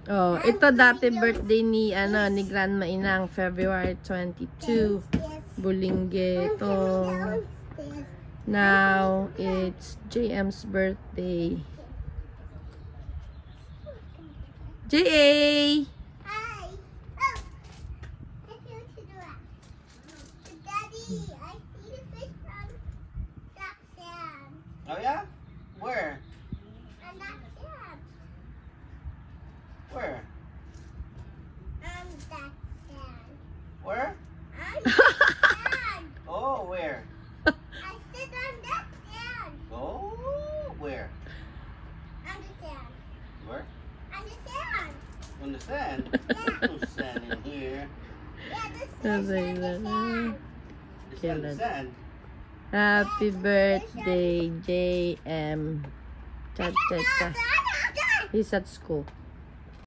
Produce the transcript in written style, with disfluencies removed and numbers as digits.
Oh, ito dati birthday ni ni Grandma Inang, February 22. Bulingge ito. Now it's JM's birthday. JA. Hi. Oh, I feel to do it. Daddy, I see the fish from that sand. Oh yeah? Where? On that sand. Where? On that sand. Where? On that sand. Oh, where? I sit on that sand. Oh, where? On the sand. Where? On the sand. On the sand? Yeah. There's no sand in here. Yeah, the fish on the sand. It's not the sand. Happy birthday, JM. Cha cha cha. He's at school.